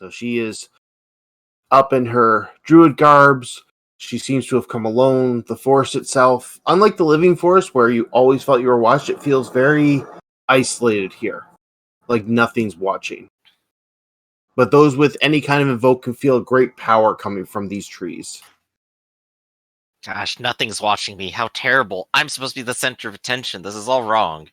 So she is up in her druid garbs. She seems to have come alone. The forest itself, unlike the living forest where you always felt you were watched, it feels very isolated here. Like nothing's watching. But those with any kind of invoke can feel a great power coming from these trees. Gosh, nothing's watching me. How terrible. I'm supposed to be the center of attention. This is all wrong.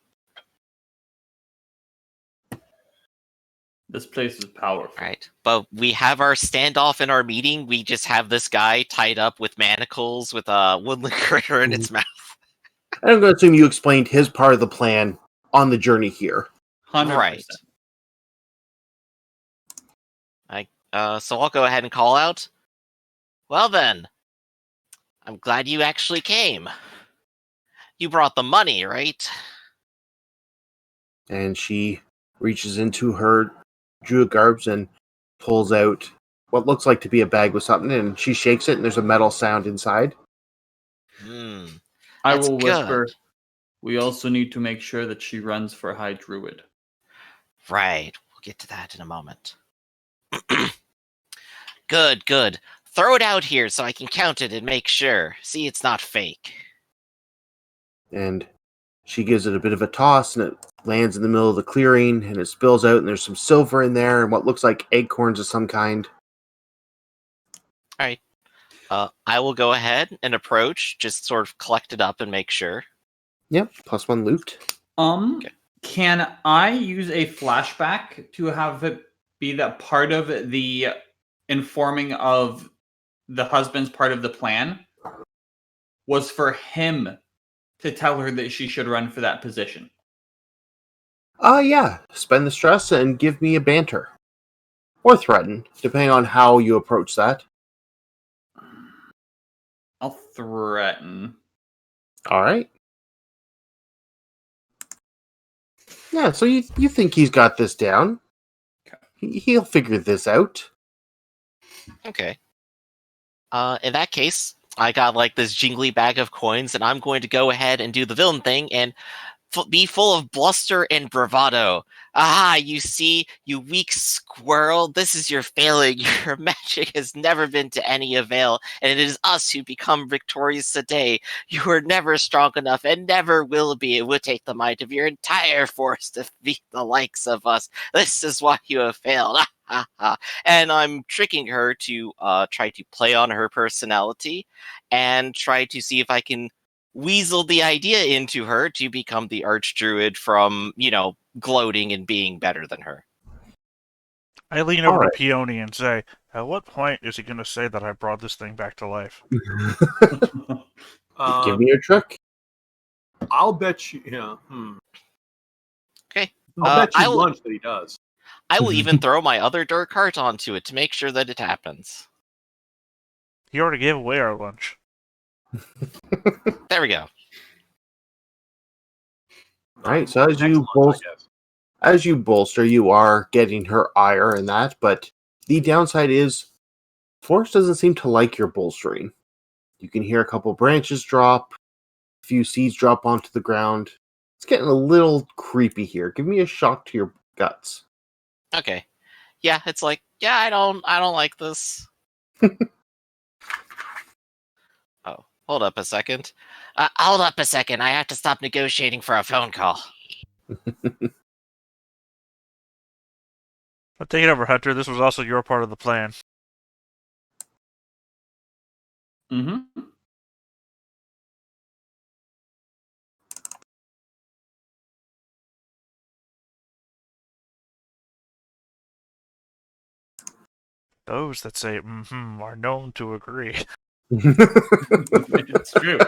This place is powerful. Right. But we have our standoff in our meeting. We just have this guy tied up with manacles with a woodland critter in its mouth. And I'm going to assume you explained his part of the plan on the journey here. 100%. Right. So I'll go ahead and call out. Well then, I'm glad you actually came. You brought the money, right? And she reaches into her druid garbs and pulls out what looks like to be a bag with something, and she shakes it, and there's a metal sound inside. I will whisper, we also need to make sure that she runs for High Druid. Right. We'll get to that in a moment. Good. Throw it out here so I can count it and make sure. See, it's not fake. And she gives it a bit of a toss, and it lands in the middle of the clearing, and it spills out, and there's some silver in there, and what looks like acorns of some kind. All right. I will go ahead and approach, just sort of collect it up and make sure. Yep, +1 loot. Okay. Can I use a flashback to have it be that part of the informing of the husband's part of the plan was for him to tell her that she should run for that position? Yeah. Spend the stress and give me a banter. Or threaten, depending on how you approach that. I'll threaten. Alright. Yeah, so you think he's got this down. Okay. He'll figure this out. Okay. In that case, I got like this jingly bag of coins, and I'm going to go ahead and do the villain thing and be full of bluster and bravado. Aha, you see, you weak squirrel, this is your failing. Your magic has never been to any avail, and it is us who become victorious today. You were never strong enough and never will be. It would take the might of your entire force to beat the likes of us. This is why you have failed. And I'm tricking her to try to play on her personality and try to see if I can weasel the idea into her to become the archdruid from, gloating and being better than her. I lean over to Peony and say, at what point is he going to say that I brought this thing back to life? Give me your trick. I'll bet you, Okay. I'll bet you lunch that he does. I will even throw my other dark heart onto it to make sure that it happens. He already gave away our lunch. There we go. Alright, so as you bolster, you are getting her ire and that, but the downside is Force doesn't seem to like your bolstering. You can hear a couple branches drop, a few seeds drop onto the ground. It's getting a little creepy here. Give me a shock to your guts. Okay. Yeah, it's like, I don't like this. Oh, hold up a second. Hold up a second. I have to stop negotiating for a phone call. But take it over, Hunter. This was also your part of the plan. Mm-hmm. Those that say are known to agree. It's true.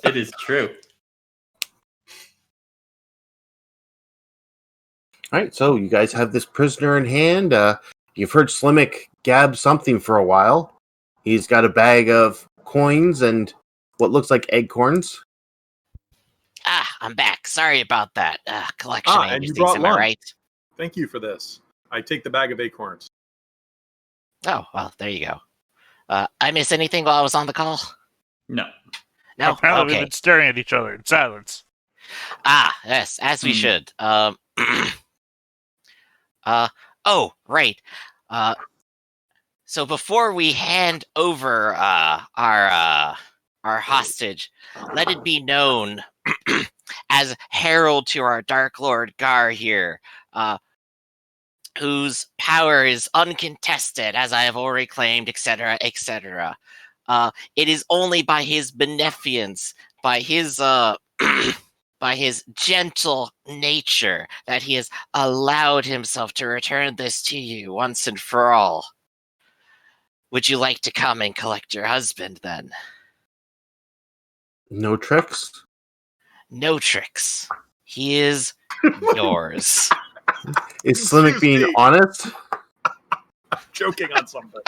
It is true. Alright, so you guys have this prisoner in hand. You've heard Slimmick gab something for a while. He's got a bag of coins and what looks like acorns. I'm back. Sorry about that. Collection and you agencies, brought am I lunch. right? Thank you for this. I take the bag of acorns. Oh, well, there you go. I miss anything while I was on the call? No. No? Apparently Okay. we've been staring at each other in silence. Yes, as we should. Oh, right. So before we hand over our hostage, let it be known as herald to our Dark Lord Gar here, whose power is uncontested, as I have already claimed, etc., etc. It is only by his beneficence, by his by his gentle nature, that he has allowed himself to return this to you once and for all. Would you like to come and collect your husband, then? No tricks? No tricks. He is yours. Is Slimmick being honest? I'm joking on something.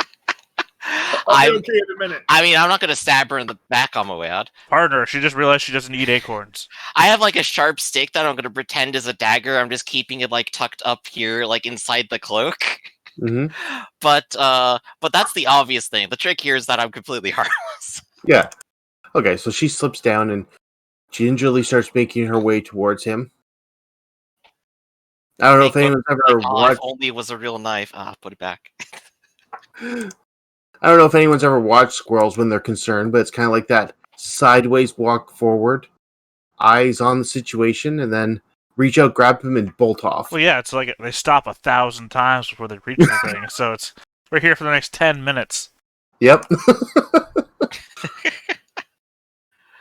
I'll be okay in a minute. I mean, I'm not going to stab her in the back on my way out. Partner, she just realized she doesn't eat acorns. I have like a sharp stick that I'm going to pretend is a dagger. I'm just keeping it like tucked up here, like inside the cloak. Mm-hmm. But that's the obvious thing. The trick here is that I'm completely harmless. Yeah. Okay, so she slips down and gingerly starts making her way towards him. I don't know if anyone's ever watched. If only it was a real knife. Put it back. I don't know if anyone's ever watched squirrels when they're concerned, but it's kind of like that sideways walk forward, eyes on the situation, and then reach out, grab him, and bolt off. Well, yeah, it's like they stop 1,000 times before they reach the thing, so we're here for the next 10 minutes. Yep. This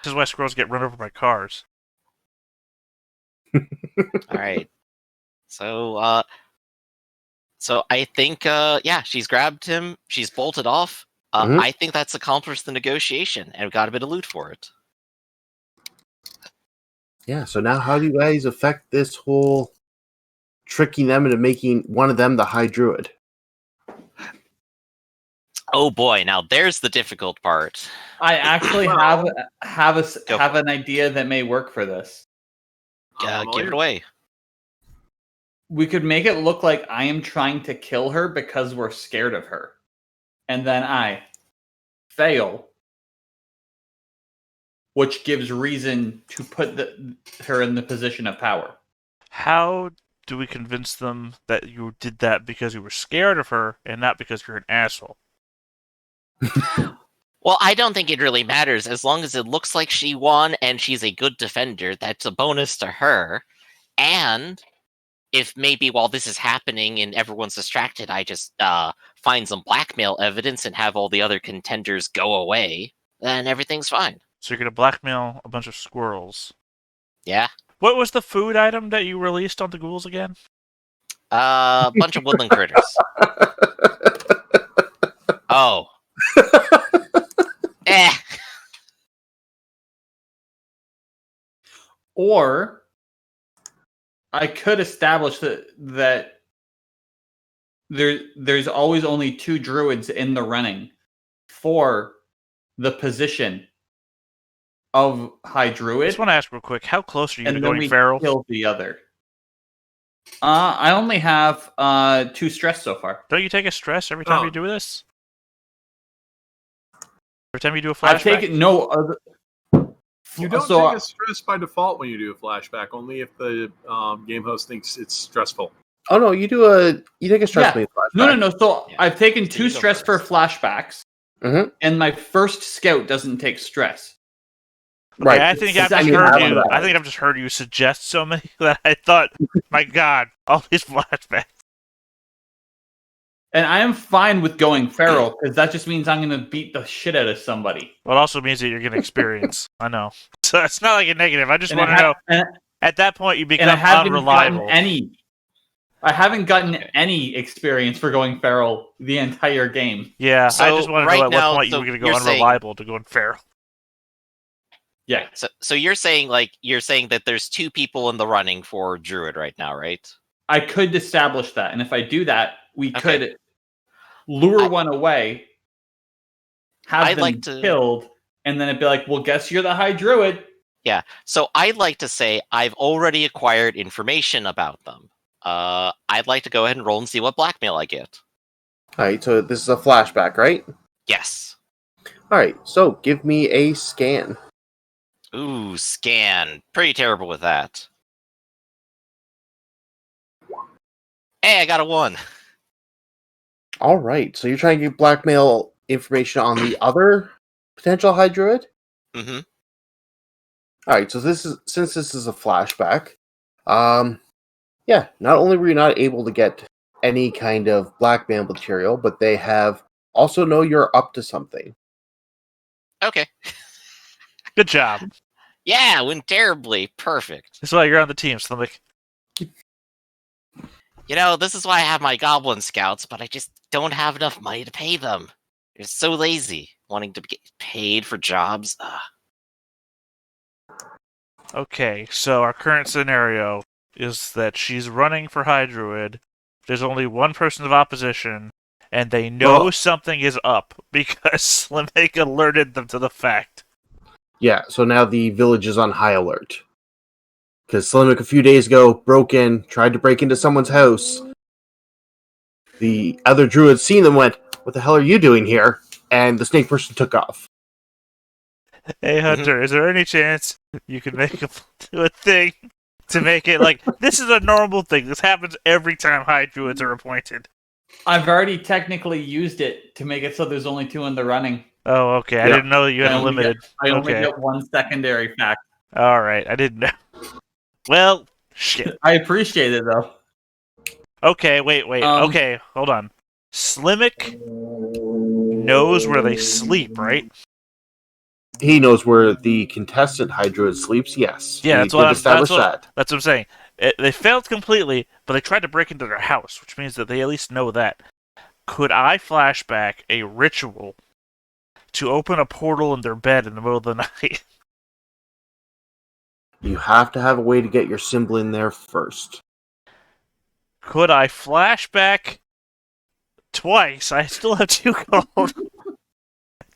is why squirrels get run over by cars. All right. So I think, she's grabbed him. She's bolted off. I think that's accomplished the negotiation, and got a bit of loot for it. Yeah, so now how do you guys affect this whole tricking them into making one of them the High Druid? Oh boy, now there's the difficult part. I actually have an idea that may work for this. Give it away. We could make it look like I am trying to kill her because we're scared of her. And then I fail, which gives reason to put her in the position of power. How do we convince them that you did that because you were scared of her and not because you're an asshole? Well, I don't think it really matters. As long as it looks like she won and she's a good defender, that's a bonus to her. And if maybe while this is happening and everyone's distracted, I just find some blackmail evidence and have all the other contenders go away, then everything's fine. So you're going to blackmail a bunch of squirrels. Yeah. What was the food item that you released on the ghouls again? A bunch of woodland critters. Oh. Or I could establish that there's always only 2 druids in the running for the position of High Druid. I just want to ask real quick, how close are you to and going then feral? we kill the other. I only have 2 stress so far. Don't you take a stress every time you do this? Every time you do a flashback? I've taken no other. You don't take a stress by default when you do a flashback, only if the game host thinks it's stressful. Oh no, you take a stress flashback. No. So I've taken 2 stress for flashbacks, and my first scout doesn't take stress. Right. I think I've just heard you suggest so many that I thought, my God, all these flashbacks. And I am fine with going feral, because that just means I'm going to beat the shit out of somebody. Well, it also means that you're going to experience. I know. So it's not like a negative. I just want to know, at that point, you become unreliable. I haven't gotten any experience for going feral the entire game. Yeah, so I just want to know at what point you were going to go unreliable to going feral. Yeah. So you're saying that there's 2 people in the running for Druid right now, right? I could establish that, and if I do that, we could lure one away, have them killed, and then it'd be like, well, guess you're the High Druid. Yeah, so I'd like to say I've already acquired information about them. I'd like to go ahead and roll and see what blackmail I get. Alright, so this is a flashback, right? Yes. Alright, so give me a scan. Ooh, scan. Pretty terrible with that. Hey, I got a 1. All right, so you're trying to get blackmail information on the other potential High Druid? Mm-hmm. All right, so since this is a flashback, yeah, not only were you not able to get any kind of blackmail material, but they have also know you're up to something. Okay. Good job. Yeah, went terribly. Perfect. That's why you're on the team, Slimmick. You know, this is why I have my goblin scouts, but I just don't have enough money to pay them. They're so lazy, wanting to get paid for jobs. Okay, so our current scenario is that she's running for High Druid. There's only one person of opposition, and they know something is up because Slimmick alerted them to the fact. Yeah, so now the village is on high alert. Because Slimmick a few days ago broke in, tried to break into someone's house. The other druids seen them, went, "What the hell are you doing here?" And the snake person took off. Hey, Hunter, is there any chance you could make a thing to make it like, this is a normal thing. This happens every time High Druids are appointed. I've already technically used it to make it so there's only 2 in the running. Oh, okay. Yeah. I didn't know that you had I a limited. only Okay. get 1 secondary fact. All right. I didn't know. Well, shit. I appreciate it, though. Okay, wait. Okay, hold on. Slimmick knows where they sleep, right? He knows where the contestant High Druid sleeps, yes. Yeah, That's what I'm saying. They failed completely, but they tried to break into their house, which means that they at least know that. Could I flashback a ritual to open a portal in their bed in the middle of the night? You have to have a way to get your symbol in there first. Could I flashback twice? I still have 2 gold.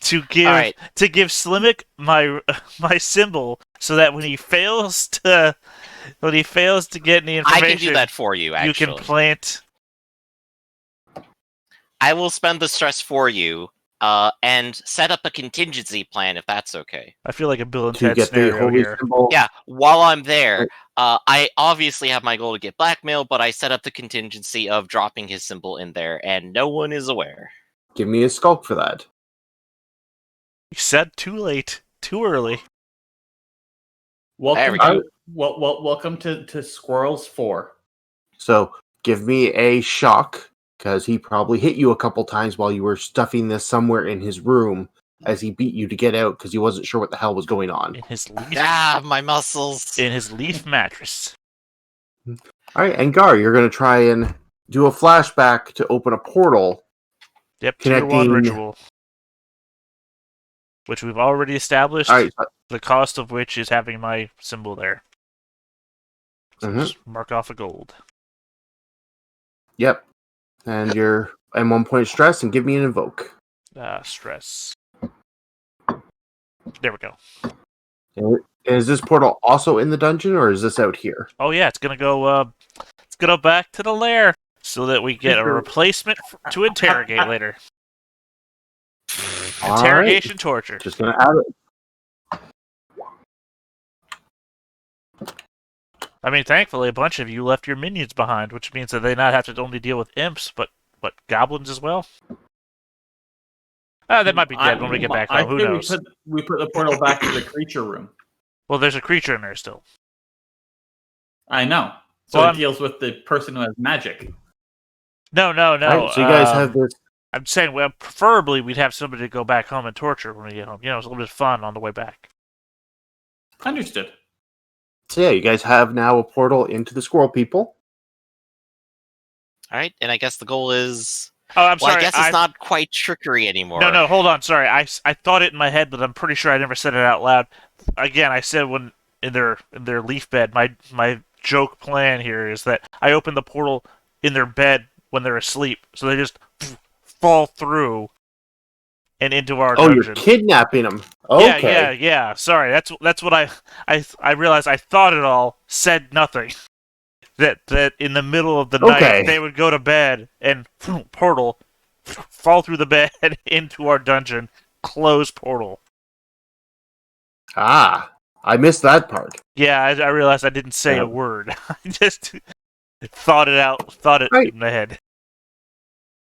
to give Slimmick my symbol, so that when he fails to get any information, I can do that for you. Actually, you can plant. I will spend the stress for you, and set up a contingency plan if that's okay. I feel like a Bill and To Ted get the scenario holy here. symbol. Yeah, while I'm there, I obviously have my goal to get blackmail, but I set up the contingency of dropping his symbol in there, and no one is aware. Give me a skulk for that. You said too late, too early. Welcome to Squirrels 4. So give me a shock, because he probably hit you a couple times while you were stuffing this somewhere in his room as he beat you to get out because he wasn't sure what the hell was going on. In his leaf. My muscles. In his leaf mattress. All right, and Gar, you're going to try and do a flashback to open a portal. Yep, tier 1 ritual. Which we've already established, the cost of which is having my symbol there. So just mark off a gold. Yep. And you're at 1 point stress, and give me an invoke. Stress. There we go. Is this portal also in the dungeon, or is this out here? Oh yeah, it's gonna go back to the lair, so that we get a replacement to interrogate later. Interrogation torture. Just gonna add it. I mean, thankfully, a bunch of you left your minions behind, which means that they not have to only deal with imps, but goblins as well. They might be dead when we get back home. Who knows? We put the portal back to the creature room. Well, there's a creature in there still. I know. So it deals with the person who has magic. No. Right, so you guys have this. I'm saying, well, preferably we'd have somebody to go back home and torture when we get home. You know, it's a little bit of fun on the way back. Understood. So yeah, you guys have now a portal into the squirrel people. All right, and I guess the goal is... Oh, I'm sorry. I guess it's not quite trickery anymore. No, hold on. Sorry, I thought it in my head, but I'm pretty sure I never said it out loud. Again, I said when in their leaf bed. My joke plan here is that I open the portal in their bed when they're asleep, so they just fall through and into our dungeon. You're kidnapping them. Okay. Yeah. Sorry, that's what I realized. I thought it all, said nothing. That in the middle of the night they would go to bed and portal fall through the bed into our dungeon, close portal. I missed that part. Yeah, I realized I didn't say a word. I just thought it out, in my head.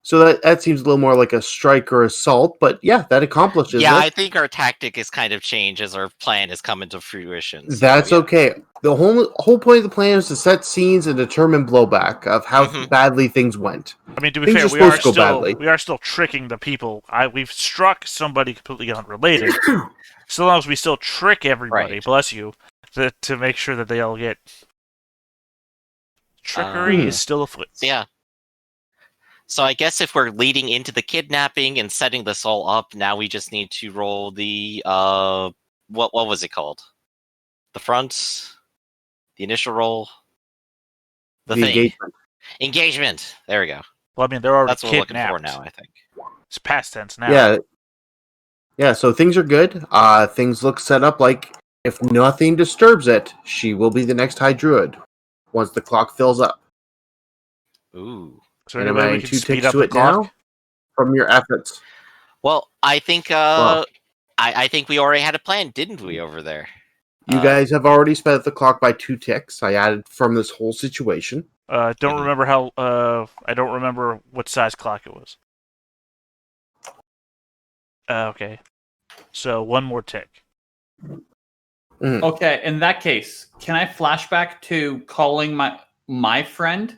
So that seems a little more like a strike or assault, but yeah, that accomplishes Yeah, it. I think our tactic is kind of changed as our plan has come into fruition. So, That's yeah. okay. The whole point of the plan is to set scenes and determine blowback of how badly things went. I mean, to be Things fair, are supposed to go badly. we are still tricking the people. We've struck somebody completely unrelated. So long as we still trick everybody, Right. bless you, to make sure that they all get... Trickery is still afoot. Yeah. So I guess if we're leading into the kidnapping and setting this all up, now we just need to roll the what was it called? The front, the initial roll, the thing. Engagement. Engagement. There we go. Well, I mean, they're already That's what we're looking kidnapped. for now, I think. It's past tense now. Yeah. So things are good. Things look set up like if nothing disturbs it, she will be the next High Druid once the clock fills up. Ooh. So And I'm anyway, we adding can 2 speed ticks up to the it clock. now from your efforts. Well, I think Well. I think we already had a plan, didn't we, over there? You guys have already sped up the clock by 2 ticks. I added from this whole situation. Don't remember how. I don't remember what size clock it was. Okay. So 1 more tick. Okay, in that case, can I flashback to calling my friend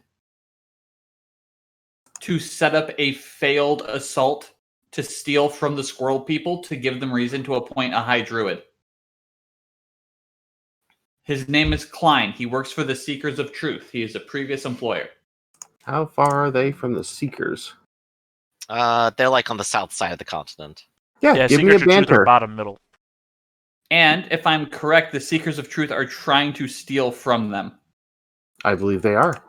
to set up a failed assault to steal from the squirrel people to give them reason to appoint a High Druid? His name is Klein. He works for the Seekers of Truth. He is a previous employer. How far are they from the Seekers? They're like on the south side of the continent. Yeah, give me a Secrets of Truth are banter. bottom middle. And if I'm correct, the Seekers of Truth are trying to steal from them. I believe they are.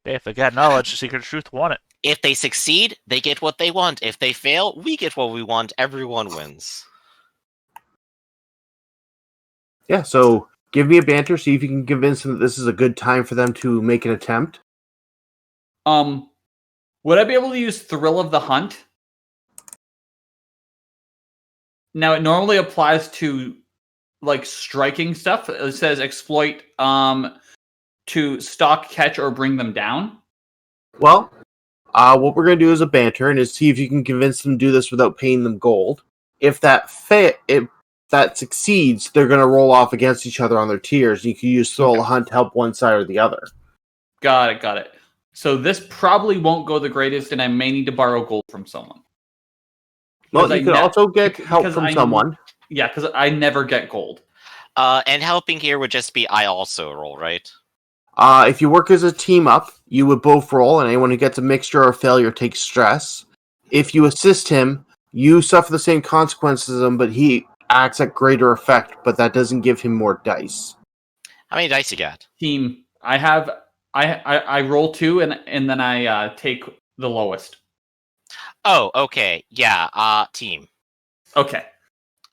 Hey, if they got knowledge, the Secret of Truth want it. If they succeed, they get what they want. If they fail, we get what we want. Everyone wins. Yeah, so give me a banter, see if you can convince them that this is a good time for them to make an attempt. Would I be able to use Thrill of the Hunt? Now, it normally applies to like striking stuff. It says exploit to stalk, catch, or bring them down. Well, what we're going to do is a banter and is see if you can convince them to do this without paying them gold. If that succeeds, they're going to roll off against each other on their tiers. You can use Thrill of the Hunt to help one side or the other. Got it. So this probably won't go the greatest, and I may need to borrow gold from someone. Well, you could also get help from someone. Yeah, because I never get gold. And helping here would just be I also roll, right? If you work as a team up, you would both roll, and anyone who gets a mixture or failure takes stress. If you assist him, you suffer the same consequences as him, but he acts at greater effect, but that doesn't give him more dice. How many dice you got? Team, I roll 2, and then I take the lowest. Oh, okay. Yeah, team. Okay.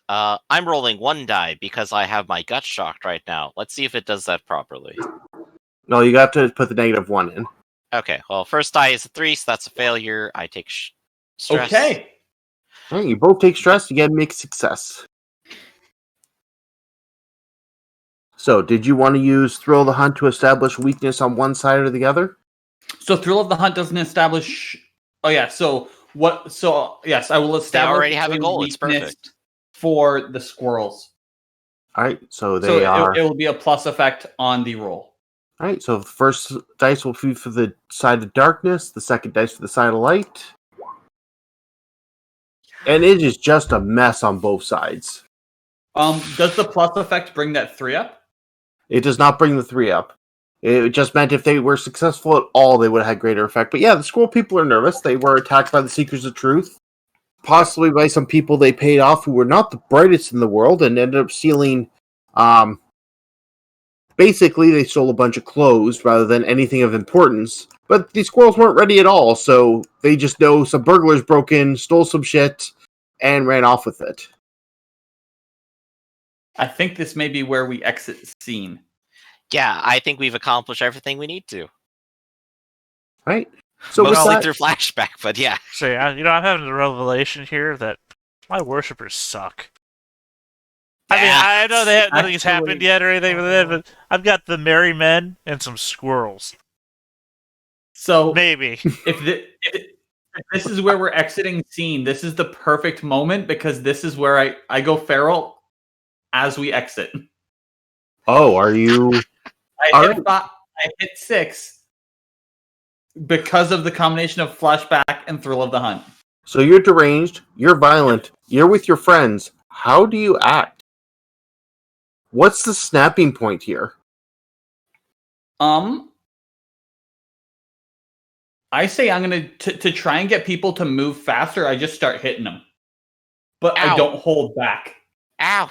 I'm rolling 1 die because I have my gut shocked right now. Let's see if it does that properly. No, you have to put the -1 in. Okay, well, first die is a 3, so that's a failure. I take stress. Okay. Right, you both take stress, you get a mixed success. So, did you want to use Thrill of the Hunt to establish weakness on one side or the other? So Thrill of the Hunt doesn't establish... Oh, yeah, so what? So, yes, I will establish... They already have a goal, it's weakness perfect. For the squirrels. Alright, so they are... it will be a plus effect on the roll. Alright, so the first dice will be for the side of darkness, the second dice for the side of light. And it is just a mess on both sides. Does the plus effect bring that 3 up? It does not bring the 3 up. It just meant if they were successful at all, they would have had greater effect. But yeah, the squirrel people are nervous. They were attacked by the Seekers of Truth. Possibly by some people they paid off who were not the brightest in the world and ended up stealing... Basically, they stole a bunch of clothes rather than anything of importance. But these squirrels weren't ready at all, so they just know some burglars broke in, stole some shit, and ran off with it. I think this may be where we exit scene. Yeah, I think we've accomplished everything we need to. Right? So mostly with that, through flashback, but yeah. So, I'm having a revelation here that my worshippers suck. I mean, I know nothing's happened yet or anything with it, but I've got the merry men and some squirrels. So maybe This is where we're exiting scene. This is the perfect moment because this is where I go feral as we exit. Oh, are you? I hit 6 because of the combination of flashback and thrill of the hunt. So you're deranged, you're violent, you're with your friends. How do you act? What's the snapping point here? I say I'm gonna to try and get people to move faster. I just start hitting them, but Ow. I don't hold back. Ow!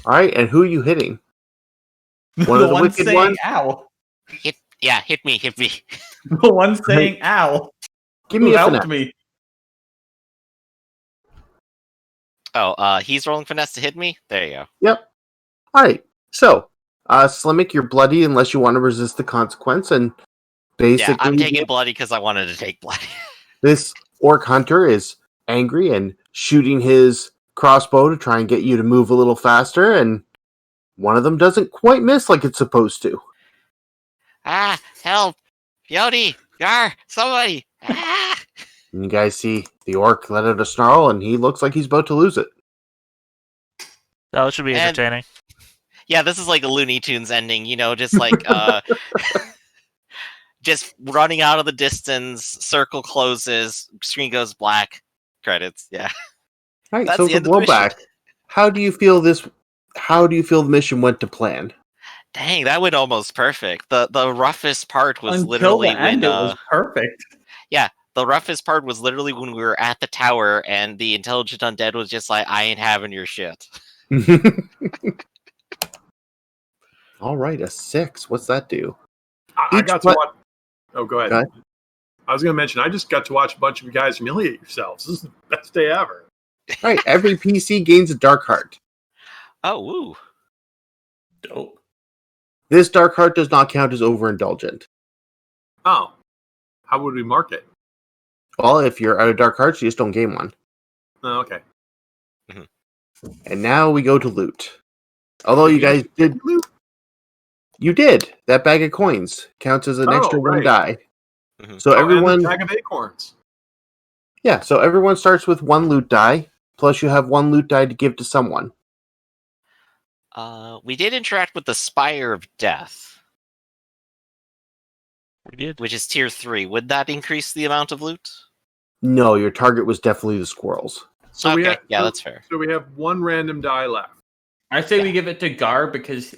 All right, and who are you hitting? One The of the one wicked saying ones? "ow." Hit me. The one saying "ow." Give Who me a helped finesse. me? Oh, he's rolling finesse to hit me? There you go. Yep. All right. So, Slimmick, you're bloody unless you want to resist the consequence, and basically, Yeah, I'm taking bloody because I wanted to take bloody. this orc hunter is angry and shooting his crossbow to try and get you to move a little faster, and one of them doesn't quite miss like it's supposed to. Ah, help! Yodi! Gar! Somebody! Ah! And you guys see the orc let out a snarl, and he looks like he's about to lose it. Oh, it should be And- entertaining. Yeah, this is like a Looney Tunes ending, just like, just running out of the distance, circle closes, screen goes black, credits, yeah. All right, That's so the for end of the mission. blowback, how do you feel the mission went to plan? Dang, that went almost perfect. The roughest part was Until literally the end, when it was perfect. the roughest part was literally when we were at the tower and the intelligent undead was just like, I ain't having your shit. All right, a 6. What's that do? I got to watch. Oh, go ahead. Go ahead. I was going to mention, I just got to watch a bunch of you guys humiliate yourselves. This is the best day ever. All right, every PC gains a dark heart. Oh, woo. Dope. This dark heart does not count as overindulgent. Oh, how would we mark it? Well, if you're out of dark hearts, you just don't gain one. Oh, okay. And now we go to loot. Although you guys did loot. You did. That bag of coins counts as an extra one right. die. Mhm. So And everyone, the bag of acorns. yeah. So everyone starts with one loot die. Plus, you have one loot die to give to someone. We did interact with the Spire of Death, We did. which is tier 3. Would that increase the amount of loot? No, your target was definitely the squirrels. So Okay, that's fair. So we have one random die left. I say we give it to Gar because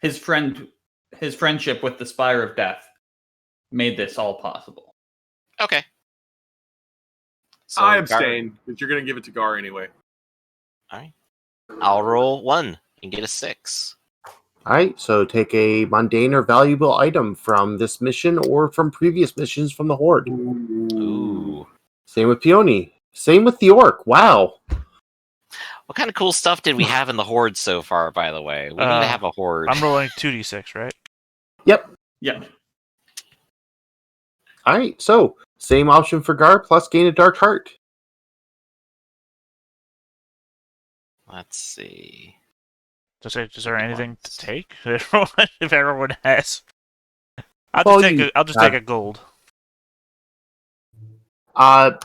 his friendship with the Spire of Death made this all possible. Okay. So I abstain, because you're going to give it to Gar anyway. Alright. I'll roll 1 and get a 6. All right. So take a mundane or valuable item from this mission or from previous missions from the Horde. Ooh. Same with Peony. Same with the orc. Wow. What kind of cool stuff did we have in the Horde so far, by the way? We need to have a Horde. I'm rolling 2d6, right? Yep. Yeah. All right. So same option for Gar plus gain a dark heart. Let's see. Is there anything to take? If everyone has, I'll Well, just take a gold.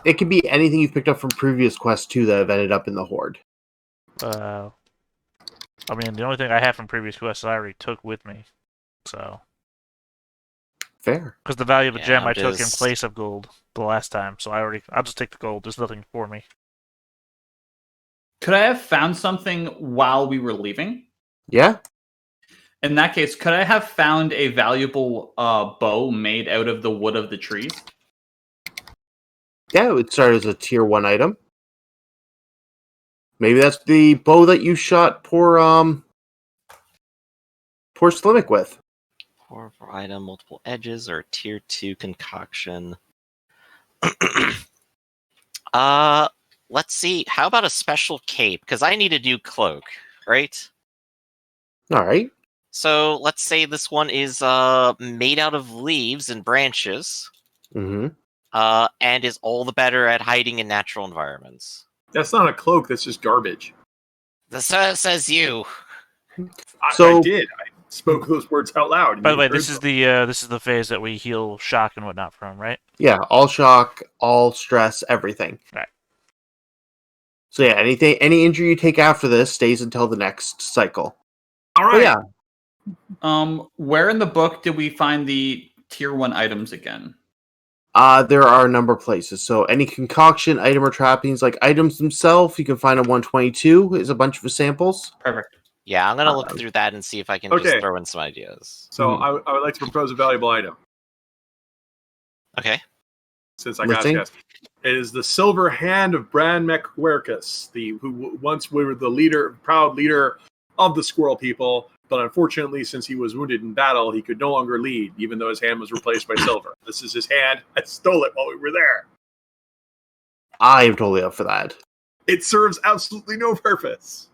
It can be anything you've picked up from previous quests too that have ended up in the Horde. I mean, the only thing I have from previous quests I already took with me, so Fair. because the value of a gem I'm I took in just- place of gold the last time, so I'll just take the gold. There's nothing for me. Could I have found something while we were leaving? Yeah. In that case, could I have found a valuable bow made out of the wood of the trees? Yeah, it would start as a tier 1 item. Maybe that's the bow that you shot poor Slimmick with. Or for item, multiple edges, or tier 2 concoction. Let's see. How about a special cape? Because I need a new cloak, right? All right. So let's say this one is made out of leaves and branches, Mm-hmm. and is all the better at hiding in natural environments. That's not a cloak. That's just garbage. This says you. So- I did. I spoke those words out loud. By the way, this is the phase that we heal shock and whatnot from, right? Yeah, all shock, all stress, everything. Right. So yeah, any injury you take after this stays until the next cycle. All right. Yeah. Where in the book did we find the tier 1 items again? There are a number of places. So any concoction, item, or trappings, like items themselves, you can find on 122 is a bunch of samples. Perfect. Yeah, I'm gonna look through that and see if I can just Okay. throw in some ideas. So I would like to propose a valuable item. Okay. Since I got a chance. It is the silver hand of Bran McWerkus, who once were the proud leader of the Squirrel people, but unfortunately, since he was wounded in battle, he could no longer lead, even though his hand was replaced by silver. This is his hand. I stole it while we were there. I am totally up for that. It serves absolutely no purpose.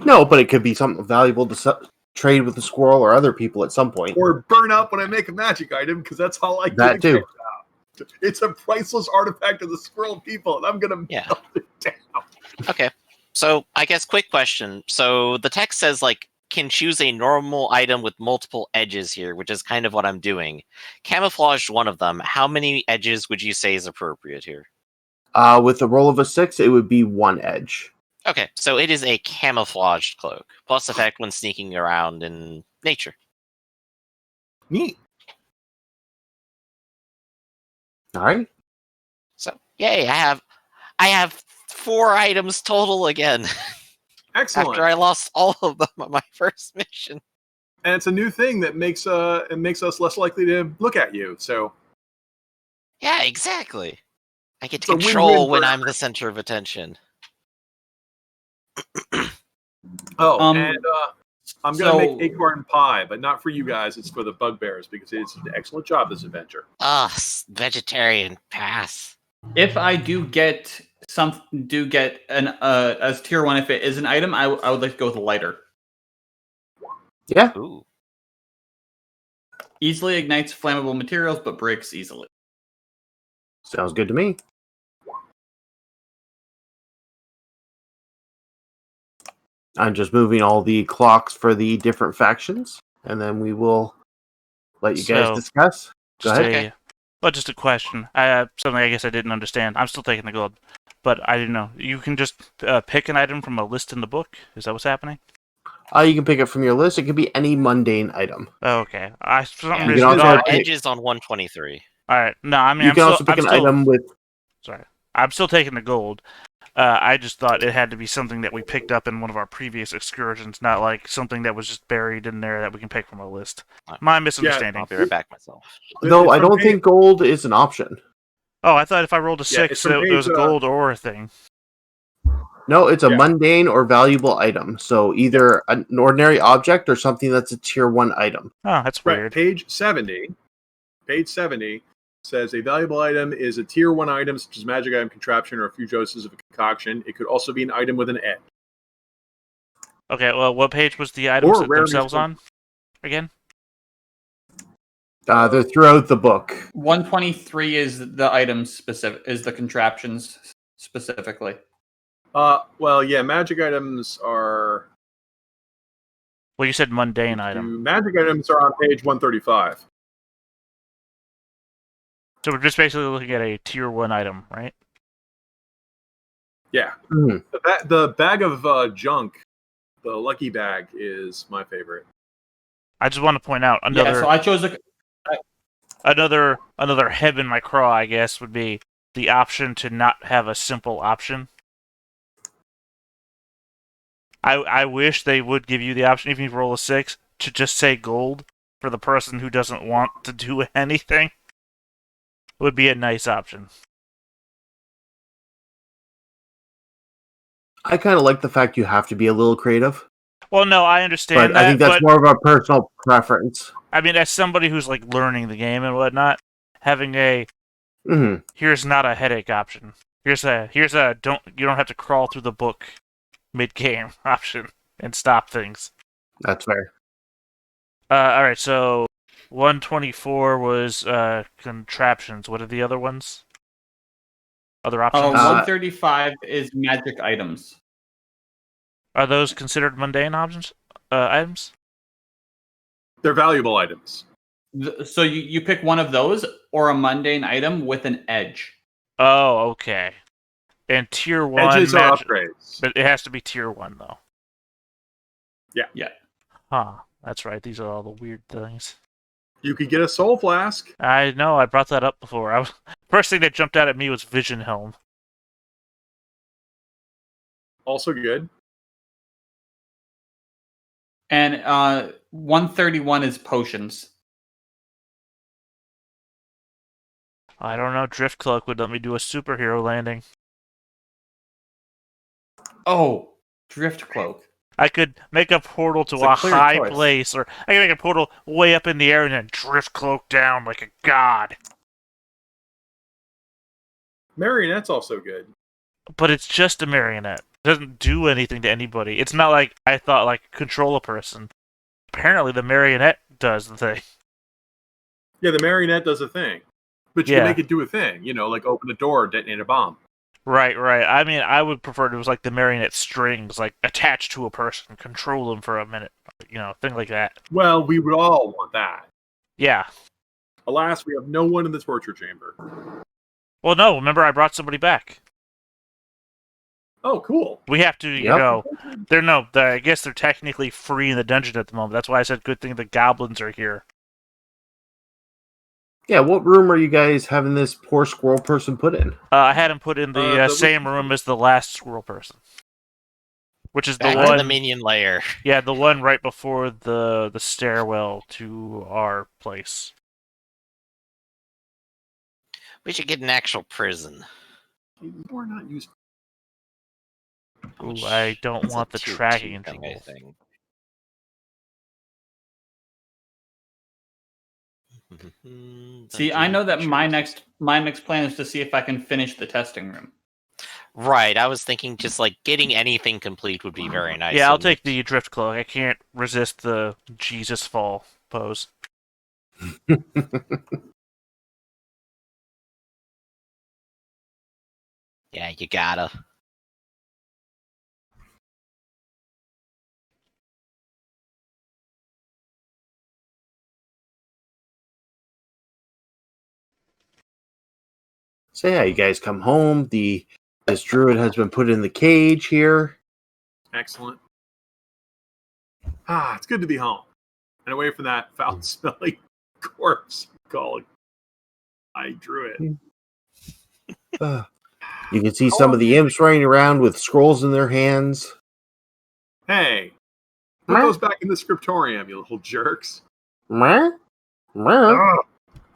No, but it could be something valuable to trade with the squirrel or other people at some point. Or burn up when I make a magic item, because that's how I That too. It's a priceless artifact of the Squirrel people, and I'm going to melt it down. Okay. So I guess quick question. So the text says can choose a normal item with multiple edges here, which is kind of what I'm doing. Camouflage one of them. How many edges would you say is appropriate here? With the roll of a 6, it would be 1 edge. Okay, so it is a camouflaged cloak, plus effect when sneaking around in nature. Neat. All right. So yay, I have 4 items total again. Excellent. After I lost all of them on my first mission. And it's a new thing that makes us less likely to look at you. So yeah, exactly. I get It's to a win-win control for when I'm the center of attention. And I'm going to make acorn pie, but not for you guys. It's for the bugbears because it's an excellent job this adventure. Vegetarian pass. If I do get an as tier 1, if it is an item, I would like to go with a lighter. Yeah. Ooh. Easily ignites flammable materials, but breaks easily. Sounds good to me. I'm just moving all the clocks for the different factions, and then we will let you guys discuss. Go ahead. Okay. Well, just a question. Something I guess I didn't understand. I'm still taking the gold, but I didn't know. You can just pick an item from a list in the book? Is that what's happening? You can pick it from your list. It could be any mundane item. Oh, okay. You can There's also no pick- edges on 123. All right. No, I mean, You can also pick an item with... Sorry. I'm still taking the gold. I just thought it had to be something that we picked up in one of our previous excursions, not like something that was just buried in there that we can pick from a list. My misunderstanding. I'll be right back myself. Though I don't think gold is an option. Oh, I thought if I rolled a 6, from it was a page, gold or a thing. No, it's a mundane or valuable item. So either an ordinary object or something that's a tier 1 item. Oh, that's Right. weird. Page 70 says a valuable item is a tier 1 item such as magic item, contraption, or a few doses of a concoction. It could also be an item with an edge. Okay, well, what page was the items Or themselves rarity. on again? They're throughout the book. 123 is the item specific, is the contraptions specifically. Well, yeah, magic items are... Well, you said mundane item. Magic items are on page 135. So we're just basically looking at a tier 1 item, right? Yeah. Mhm. The bag of junk, the lucky bag, is my favorite. I just want to point out another Yeah, so I chose another heb in my craw, I guess, would be the option to not have a simple option. I wish they would give you the option, even if you roll a 6, to just say gold for the person who doesn't want to do anything. Would be a nice option. I kind of like the fact you have to be a little creative. Well, no, I understand But that. I think that's more of a personal preference. I mean, as somebody who's like learning the game and whatnot, having a here's not a headache option. Here's a you don't have to crawl through the book mid-game option and stop things. That's fair. All right, so 124 was contraptions. What are the other ones? Other options? 135 is magic items. Are those considered mundane options? Items? They're valuable items. So you pick one of those or a mundane item with an edge. Oh, okay. And tier 1 Edges are upgrades. But it has to be tier 1 though. Yeah. Huh. That's right. These are all the weird things. You could get a soul flask. I know, I brought that up before. First thing that jumped out at me was Vision Helm. Also good. And 131 is potions. I don't know, Drift Cloak would let me do a superhero landing. Oh, Drift Cloak. I could make a portal to It's a a clear high choice. place, or I could make a portal way up in the air and then Drift Cloak down like a god. Marionette's also good. But it's just a marionette. It doesn't do anything to anybody. It's not like I thought, like, control a person. Apparently the marionette does the thing. Yeah, the marionette does a thing. But you Yeah. can make it do a thing. You know, like open a door, detonate a bomb. Right. I mean, I would prefer it was like the marionette strings, like, attached to a person, control them for a minute. You know, thing like that. Well, we would all want that. Yeah. Alas, we have no one in the torture chamber. Well, no, remember I brought somebody back. Oh, cool. We have to, Yep. I guess they're technically free in the dungeon at the moment. That's why I said good thing the goblins are here. Yeah, what room are you guys having this poor squirrel person put in? I had him put in the The- same room as the last squirrel person. Which is the Back to one, the minion layer. yeah, the one right before the stairwell to our place. We should get an actual prison. We're not used. Ooh, I don't It's a want the tier tracking 2 thing, I control. think. See, I know that my next plan is to see if I can finish the testing room. Right, I was thinking just like getting anything complete would be very nice. Yeah, I'll wouldn't take it? the drift cloak. I can't resist the Jesus fall pose. Yeah, you gotta. So yeah, you guys come home. This druid has been put in the cage here. Excellent. It's good to be home. And away from that foul-smelling corpse calling. I drew it. You can see some of the imps running around with scrolls in their hands. Hey, put those back in the scriptorium, you little jerks. Meh? Meh?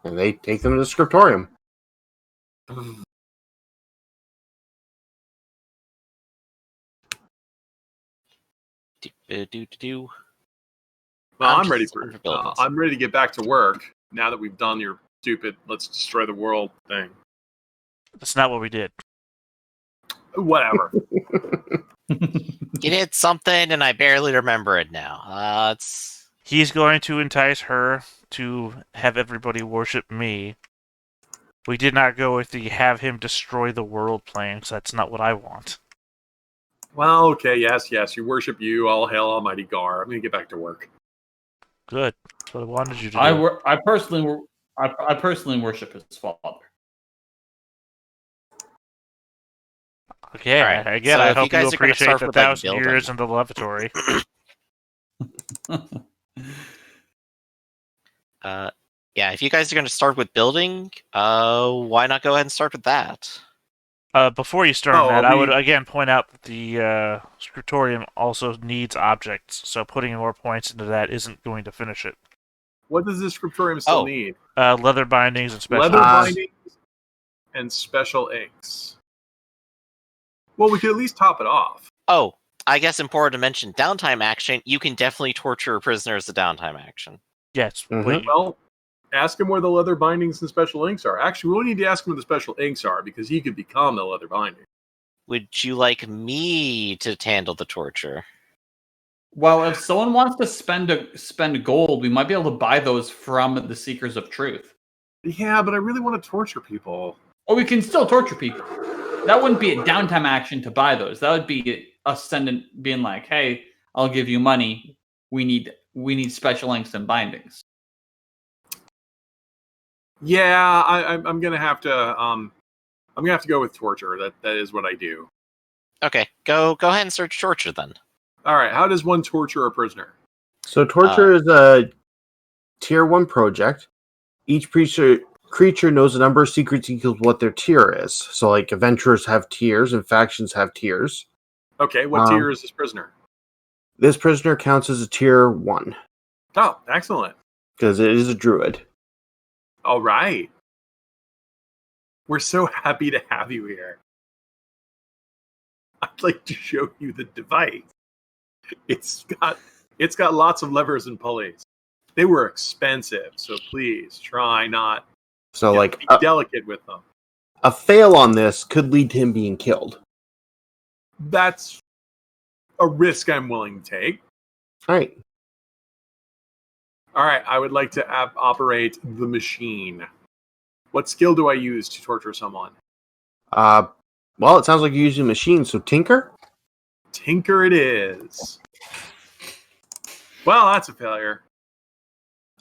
And they take them to the scriptorium. Do. Well, I'm I'm ready just for looking for buildings. I'm ready to get back to work now that we've done your stupid "let's destroy the world" thing. That's not what we did. Whatever. You did something, and I barely remember it now. It's He's going to entice her to have everybody worship me. We did not go with the have him destroy the world plan, because that's not what I want. Well, okay, yes. You worship you. All hail Almighty Gar. I'm gonna get back to work. Good. That's what I wanted you to do. I personally worship his father. Okay, All right, again, so I if hope you guys you are gonna appreciate start the with, like, 1,000 years in the lavatory. Yeah, if you guys are going to start with building, why not go ahead and start with that? Before you start Oh, that, are I would we- again point out that the scriptorium also needs objects, so putting more points into that isn't going to finish it. What does the scriptorium still Oh. need? Leather bindings and special. Leather Uh, bindings and special inks. Well, we could at least top it off. Oh, I guess important to mention, downtime action, you can definitely torture a prisoner as a downtime action. Yes. Mhm. Wait, Well, ask him where the leather bindings and special inks are. Actually, we don't need to ask him where the special inks are because he could become the leather binding. Would you like me to handle the torture? Well, if someone wants to spend gold, we might be able to buy those from the Seekers of Truth. Yeah, but I really want to torture people. Or we can still torture people. That wouldn't be a downtime action to buy those. That would be us being like, hey, I'll give you money. We need we need special inks and bindings. Yeah, I'm gonna have to. I'm gonna have to go with torture. That is what I do. Okay, go ahead and search torture then. All right. How does one torture a prisoner? So torture is a tier 1 project. Each creature knows the number of secrets equals what their tier is. So like adventurers have tiers and factions have tiers. Okay, what tier is this prisoner? This prisoner counts as a tier 1 Oh, excellent. because it is a druid. All right. We're so happy to have you here. I'd like to show you the device. It's got lots of levers and pulleys. They were expensive, so please try not So like be delicate with them. a fail on this could lead to him being killed. That's a risk I'm willing to take. All right. All right, I would like to operate the machine. What skill do I use to torture someone? Well, it sounds like you're using a machine, so tinker? Tinker it is. Well, that's a failure.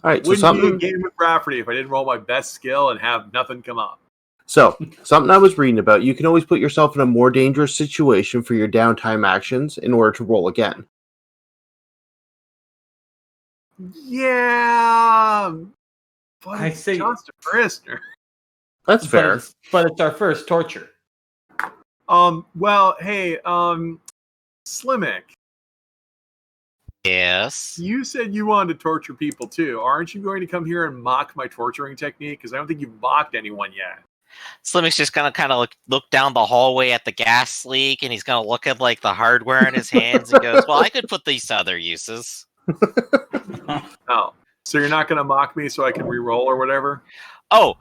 All right, so Wouldn't be a something game with Rafferty if I didn't roll my best skill and have nothing come up. something I was reading about, you can always put yourself in a more dangerous situation for your downtime actions in order to roll again. Yeah, but I it's say- just a prisoner. That's fair. But it's our first torture. Well, hey, Slimmick, Yes. you said you wanted to torture people too. Aren't you going to come here and mock my torturing technique? Because I don't think you've mocked anyone yet. Slimmick's just gonna kind of look down the hallway at the gas leak, and he's gonna look at like the hardware in his hands and goes, "Well, I could put these to other uses." Oh, so you're not going to mock me so I can re-roll or whatever? Oh,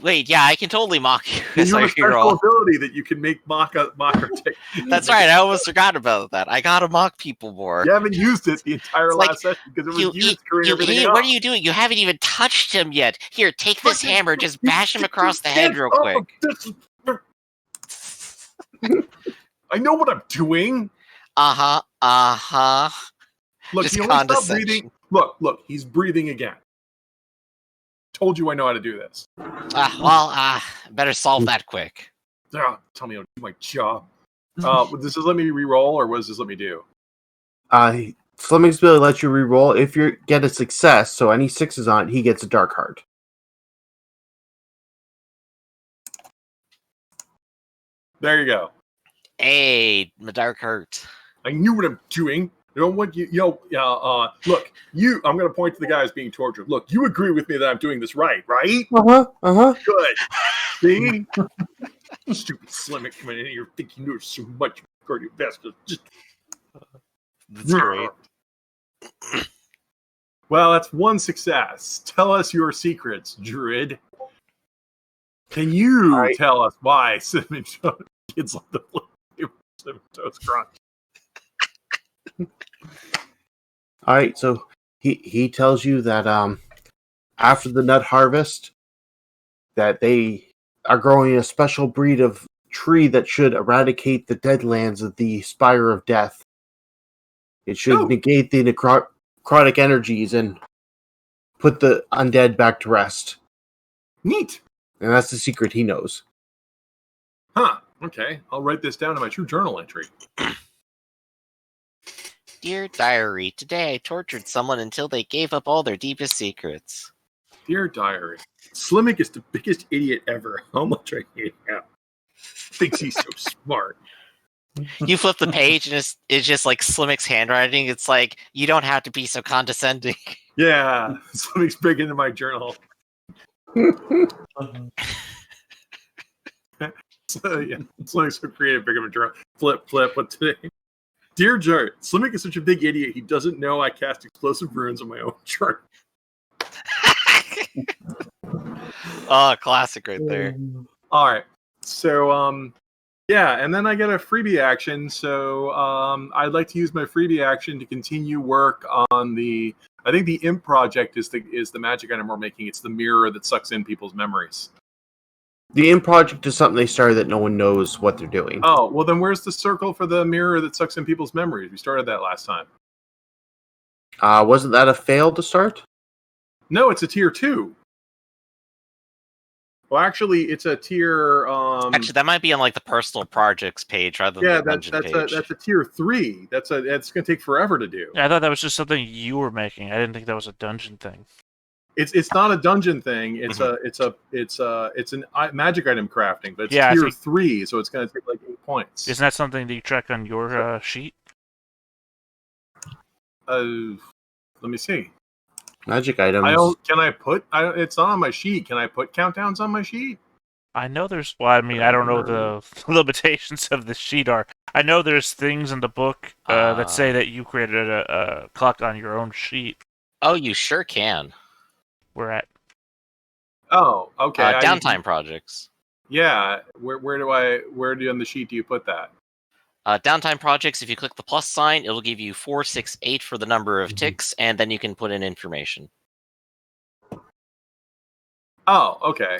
wait, yeah, I can totally mock you as You I have a special reroll. ability that you can make mocker technique. That's right. I almost forgot about that. I gotta mock people more. You haven't used it the entire It's like, last session because it was You, used during everything idiot, else. what are you doing? You haven't even touched him yet. Here, take this Fucking- hammer, just bash him you across the head get real up quick. of this- I know what I'm doing. Uh-huh. Look, Just he only stopped condescension. breathing. Look, he's breathing again. Told you I know how to do this. Better solve that quick. Tell me how to do my job. Does this let me re-roll, or what does this let me do? Slimming's ability lets you re-roll. If you get a success, so any 6s on it, he gets a dark heart. There you go. Hey, my dark heart. I knew what I'm doing. I don't want you. Look, you. I'm going to point to the guys being tortured. Look, you agree with me that I'm doing this right? Good. See, stupid Slimmick coming in here thinking you know so much cardiovascular. Just That's great. Well, that's one success. Tell us your secrets, Druid. Can you tell us why Cinnamon Kids love the Cinnamon Toast Crunch? All right, so he tells you that after the nut harvest, that they are growing a special breed of tree that should eradicate the deadlands of the Spire of Death. It should negate the necrotic energies and put the undead back to rest. Neat. And that's the secret he knows. Huh. Okay. I'll write this down in my true journal entry. Dear Diary, today I tortured someone until they gave up all their deepest secrets. Dear Diary, Slimmick is the biggest idiot ever. How much I hate him. Thinks he's so smart. You flip the page and it's just like Slimmick's handwriting. It's like, you don't have to be so condescending. Yeah. Slimmick's big into my journal. So, yeah. Slimmick's so creative, big of a journal. Flip. What today? Dear Jart, Slimmick is such a big idiot. He doesn't know I cast explosive runes on my own chart. Oh, classic right there. All right. So, yeah, and then I get a freebie action. So, I'd like to use my freebie action to continue work on the. I think the imp project is the magic item we're making. It's the mirror that sucks in people's memories. The imp project is something they started that no one knows what they're doing. Oh, well then where's the circle for the mirror that sucks in people's memories? We started that last time. Wasn't that a fail to start? No, it's a tier 2. Well, actually, it's a tier. Actually, that might be on like the personal projects page rather than the dungeon page. That's a tier 3. That's going to take forever to do. Yeah, I thought that was just something you were making. I didn't think that was a dungeon thing. It's not a dungeon thing. It's an magic item crafting, but it's tier 3, so it's going to take like 8 points. Isn't that something that you track on your sheet? Let me see. Magic items. It's not on my sheet. Can I put countdowns on my sheet? I know there's. Well, I mean, I don't know the limitations of the sheet are. I know there's things in the book that say that you created a clock on your own sheet. Oh, you sure can. Where at? Oh, okay. Downtime projects. Yeah. Where on the sheet do you put that? Downtime projects, if you click the plus sign, it'll give you 468 for the number of ticks, and then you can put in information. Oh, okay.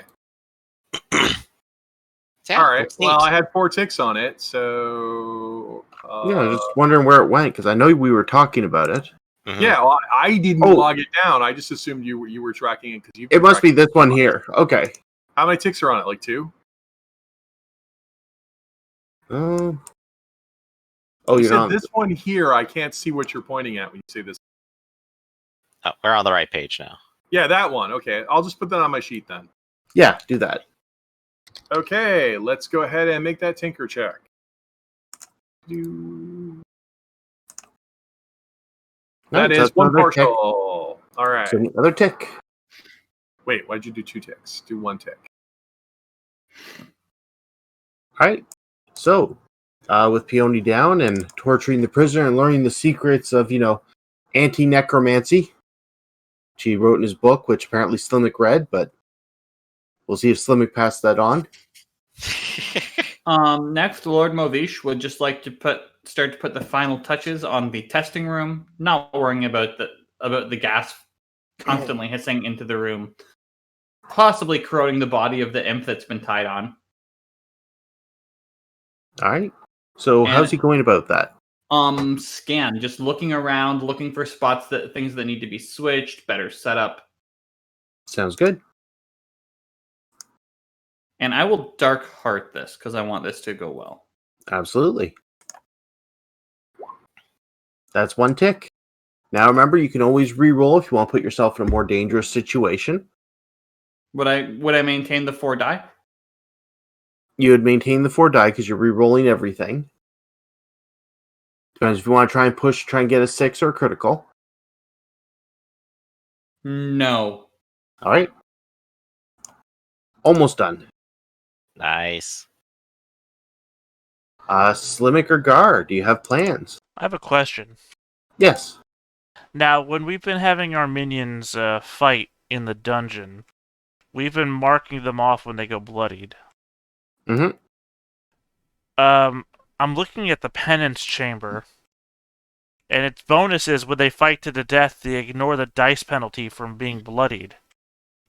Yeah, all right. Well, I had 4 ticks on it, so... just wondering where it went, because I know we were talking about it. Mm-hmm. Yeah, well, I didn't log it down. I just assumed you were tracking it because you. It must be this one here. Okay. How many ticks are on it? Like 2? You said this one here. I can't see what you're pointing at when you say this. Oh, we're on the right page now. Yeah, that one. Okay, I'll just put that on my sheet then. Yeah, do that. Okay, let's go ahead and make that tinker check. That is 1 partial. Tick. All right. So another tick. Wait, why'd you do 2 ticks? Do 1 tick. All right. So, with Peony down and torturing the prisoner and learning the secrets of, anti-necromancy, which he wrote in his book, which apparently Slimmick read, but we'll see if Slimmick passed that on. Next, Lord Movish would just like to start to put the final touches on the testing room, not worrying about the gas constantly hissing into the room, possibly corroding the body of the imp that's been tied on. All right. So how's he going about that? Scan, just looking around, looking for things that need to be switched, better setup. Sounds good. And I will dark heart this because I want this to go well. Absolutely. That's 1 tick. Now remember, you can always re-roll if you want to put yourself in a more dangerous situation. Would I maintain the 4 die? You would maintain the 4 die because you're re-rolling everything. Depends if you want to try and get a 6 or a critical. No. All right. Almost done. Nice. Slimmick or Gar, do you have plans? I have a question. Yes. Now, when we've been having our minions fight in the dungeon, we've been marking them off when they go bloodied. Mm-hmm. I'm looking at the penance chamber, and its bonus is when they fight to the death, they ignore the dice penalty from being bloodied.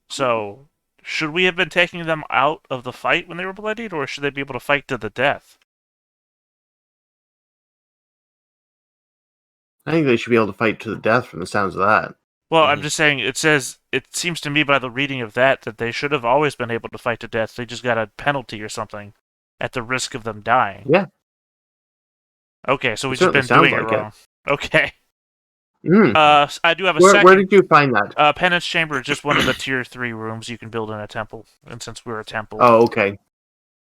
So, should we have been taking them out of the fight when they were bloodied, or should they be able to fight to the death? I think they should be able to fight to the death from the sounds of that. Well, I'm just saying, it seems to me by the reading of that they should have always been able to fight to death. They just got a penalty or something at the risk of them dying. Yeah. Okay, so we've just been doing it wrong. Okay. I do have a second. Where did you find that? Penance Chamber is just one of the tier 3 rooms you can build in a temple. And since we're a temple. Oh, okay.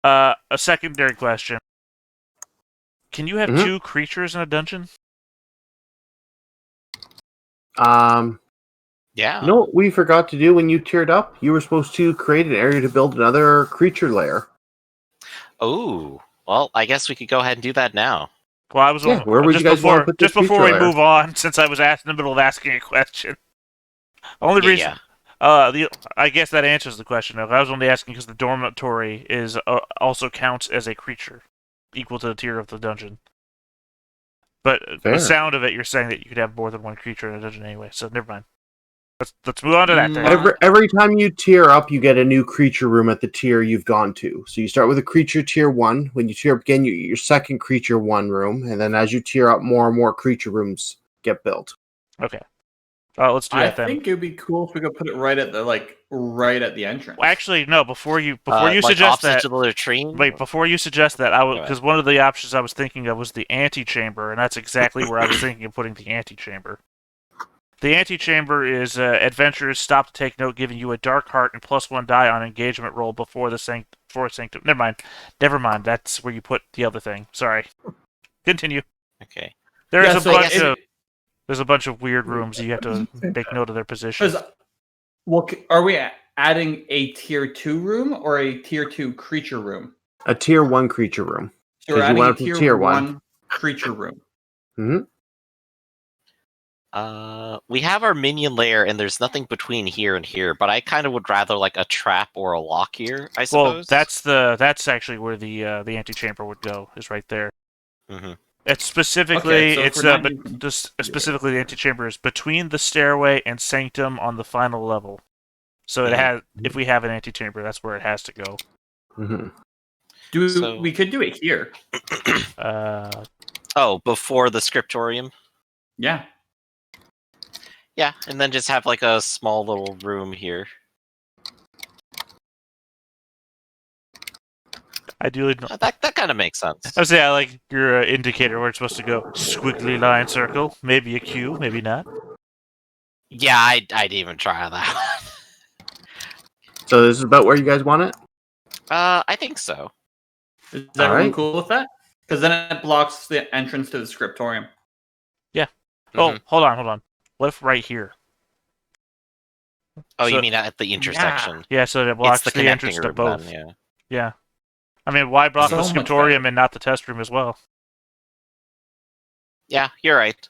A secondary question. Can you have 2 creatures in a dungeon? Yeah. You know what we forgot to do when you tiered up? You were supposed to create an area to build another creature lair. Oh, well, I guess we could go ahead and do that now. Well, I was where would you guys want to put this before we lair? move on, since I was in the middle of asking a question. Only reason, I guess that answers the question. I was only asking because the dormitory is also counts as a creature, equal to the tier of the dungeon. But the sound of it, you're saying that you could have more than 1 creature in a dungeon anyway. So never mind. Let's move on to that. Then. Every time you tier up, you get a new creature room at the tier you've gone to. So you start with a creature tier 1. When you tier up again, you get your second creature 1 room, and then as you tier up, more and more creature rooms get built. Okay. Let's do I that then. think it'd be cool if we could put it right at the entrance. Well, actually, no. Before you like suggest opposite that, to the latrine. wait. Before you suggest that, because one of the options I was thinking of was the antechamber, and that's exactly where I was thinking of putting the antechamber. The antechamber is adventurers stop to take note, giving you a dark heart and +1 die on engagement roll before the sanctum. Never mind. That's where you put the other thing. Sorry. Continue. Okay. There's a bunch of weird rooms. You have to make note of their position. Well, are we adding a tier 2 room or a tier 2 creature room? A tier 1 creature room. So we're adding a tier tier 1 creature room. Mm-hmm. We have our minion layer, and there's nothing between here and here. But I kind of would rather like a trap or a lock here. I suppose. Well, that's actually where the antechamber would go. Is right there. Mm-hmm. It's specifically so specifically the antechamber is between the stairway and sanctum on the final level. So it has. If we have an antechamber, that's where it has to go. Mm-hmm. We could do it here. Before the scriptorium. Yeah. Yeah, and then just have like a small little room here. Ideally, that kind of makes sense. I would say I like your indicator where it's supposed to go. Squiggly line circle, maybe a Q, maybe not. Yeah, I'd even try that one. So this is about where you guys want it? I think so. Is everyone right. cool with that? Because then it blocks the entrance to the scriptorium. Yeah. Mm-hmm. Oh, hold on. What if right here? Oh, you mean at the intersection? Yeah, so it blocks the the entrance to room both. then, Yeah. I mean, why block the So much scriptorium better. and not the test room as well? Yeah, you're right.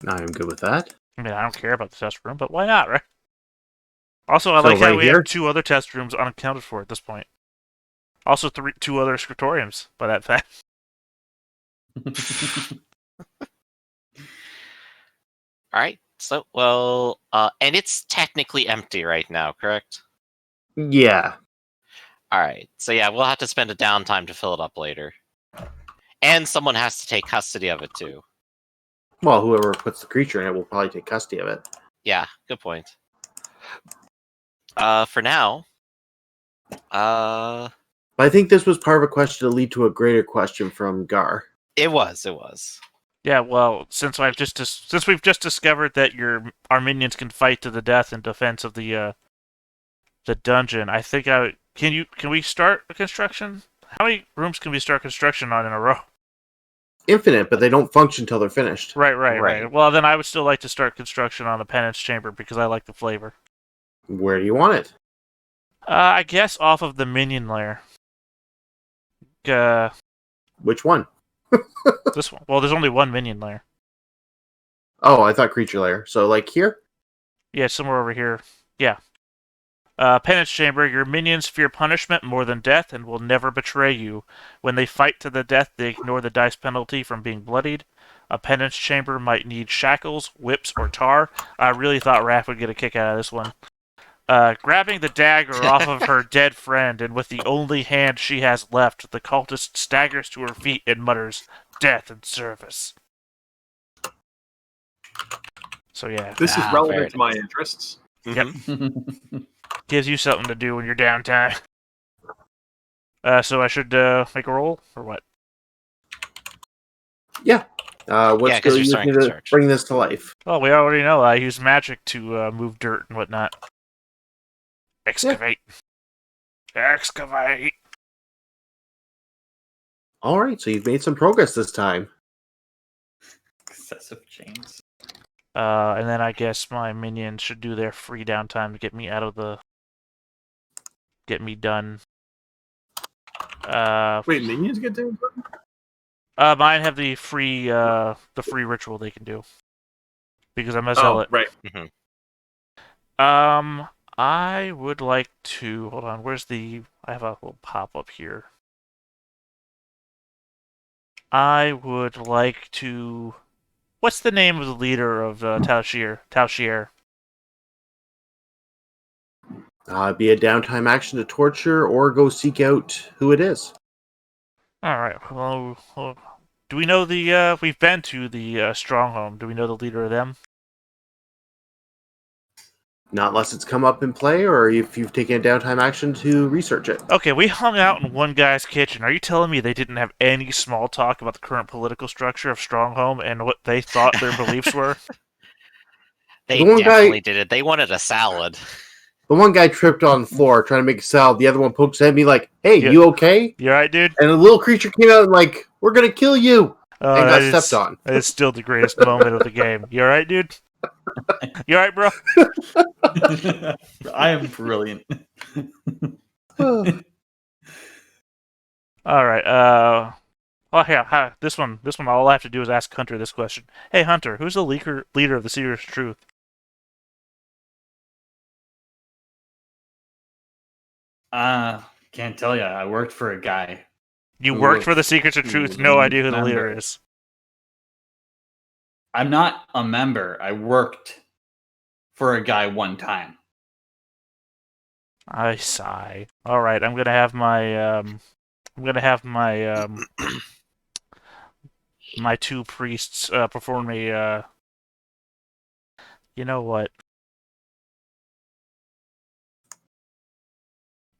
I'm good with that. I mean, I don't care about the test room, but why not, right? Also, I So like how right we here? have 2 other test rooms unaccounted for at this point. Also, 2 other scriptoriums by that fact. All right. So, and it's technically empty right now, correct? Yeah. All right. So yeah, we'll have to spend a downtime to fill it up later. And someone has to take custody of it too. Well, whoever puts the creature in it will probably take custody of it. Yeah, good point. For now, But I think this was part of a question to lead to a greater question from Gar. it was. Yeah, well, since we've just discovered that our minions can fight to the death in defense of the dungeon, I think can we start a construction? How many rooms can we start construction on in a row? Infinite, but they don't function until they're finished. Right. Well, then I would still like to start construction on a penance chamber because I like the flavor. Where do you want it? I guess off of the minion layer. Which one? This one. Well, there's only one minion layer. Oh, I thought creature layer. So, like here? Yeah, somewhere over here. Yeah. Penance chamber. Your minions fear punishment more than death and will never betray you. When they fight to the death, they ignore the dice penalty from being bloodied. A penance chamber might need shackles, whips, or tar. I really thought Raph would get a kick out of this one. Grabbing the dagger off of her dead friend, and with the only hand she has left, the cultist staggers to her feet and mutters, "Death and service." So yeah. This is relevant to my interests. Yep. Gives you something to do when you're downtime. So I should make a roll, or what? Yeah. What skill you need to bring this to life? Well, we already know I use magic to move dirt and whatnot. Excavate. Yeah. Excavate. All right, so you've made some progress this time. Excessive chains. And then I guess my minions should do their free downtime to get me out of the... Get me done. Wait, minions get done? Mine have the free ritual they can do. Because I'm a zealot. Right. Mm-hmm. I would like to... Hold on, where's the... I have a little pop-up here. I would like to... What's the name of the leader of Taoshier? Be a downtime action to torture or go seek out who it is. Alright, well, Do we know the? We've been to the stronghold. Do we know the leader of them? Not unless it's come up in play, or if you've taken a downtime action to research it. Okay, we hung out in one guy's kitchen. Are you telling me they didn't have any small talk about the current political structure of Stronghold and what they thought their beliefs were? They The one definitely guy- did it. They wanted a salad. The one guy tripped on the floor trying to make a salad. The other one pokes at me like, "Hey, Yeah. you okay?" You alright, dude? And a little creature came out and like, "We're gonna kill you," Oh, and that got is- stepped on. That is still the greatest moment of the game. You alright, dude? You alright, bro? I am brilliant. Alright, oh yeah, this one, all I have to do is ask Hunter this question. Hey Hunter, who's the leader of the Seers of Truth? Can't tell you. I worked for a guy. You Who worked was- for the Secrets of who Truth, was no a idea who the leader member. is. I'm not a member. I worked for a guy one time. I sigh. Alright, I'm gonna have my, my two priests, perform a, you know what?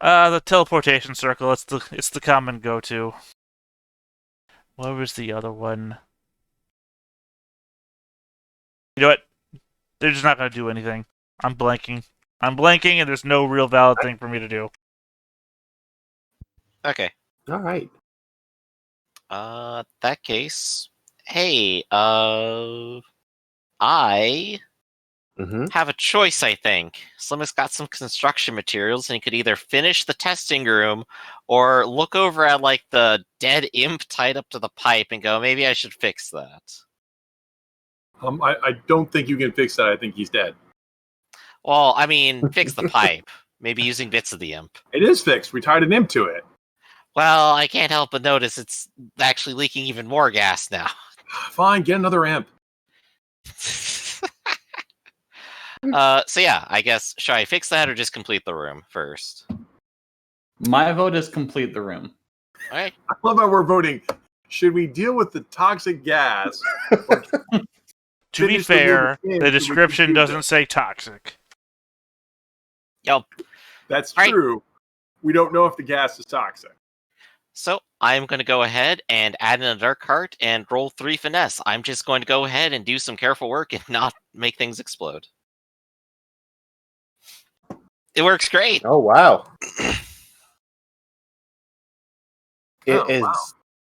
The teleportation circle, it's the common go-to. What was the other one? You know what? They're just not gonna do anything. I'm blanking, and there's no real valid thing for me to do. Okay. All right. That case, hey, I Mm-hmm. have a choice, I think. Slim's got some construction materials, and he could either finish the testing room or look over at, like, the dead imp tied up to the pipe and go, maybe I should fix that. I don't think you can fix that. I think he's dead. Well, I mean, fix the pipe. Maybe using bits of the imp. It is fixed. We tied an imp to it. Well, I can't help but notice it's actually leaking even more gas now. Fine, get another imp. So yeah, I guess, should I fix that or just complete the room first? My vote is complete the room. Alright. I love how we're voting. Should we deal with the toxic gas? To be Finish the fair, movie the game, description so we can do doesn't say toxic. Yo, That's Right. true. We don't know if the gas is toxic. so I'm going to go ahead and add in a dark heart and roll 3 finesse. I'm just going to go ahead and do some careful work and not make things explode. It works great. Oh wow. Oh, Is wow.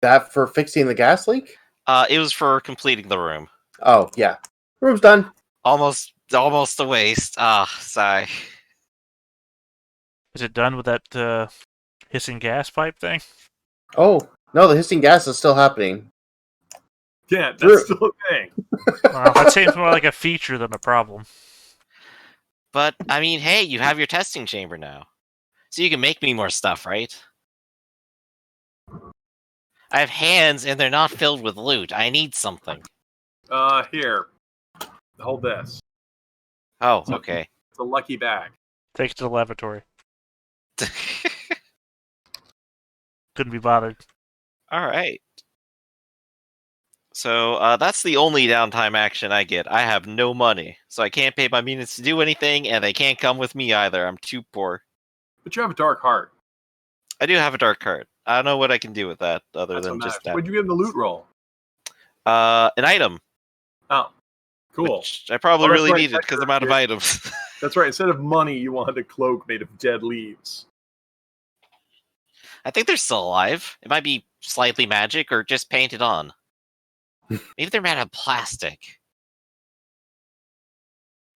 that for fixing the gas leak? It was for completing the room. Oh yeah. Room's done. Almost a waste. Sigh. Is it done with that hissing gas pipe thing? Oh no, the hissing gas is still happening. Yeah, that's True. still a thing. Well, that seems more like a feature than a problem. But, I mean, hey, you have your testing chamber now. So you can make me more stuff, right? I have hands and they're not filled with loot. I need something. Here. Hold this. Oh, okay. It's a lucky bag. Take it to the lavatory. Couldn't be bothered. Alright. So, that's the only downtime action I get. I have no money, so I can't pay my minions to do anything, and they can't come with me either. I'm too poor. But you have a dark heart. I do have a dark card. I don't know what I can do with that other That's than what just matters. that. What'd you give him the loot roll? An item. Oh, cool. Which I probably Oh, that's really right, needed because I'm out of yeah. items. That's right. Instead of money, you wanted a cloak made of dead leaves. I think they're still alive. It might be slightly magic or just painted on. Maybe they're made of plastic.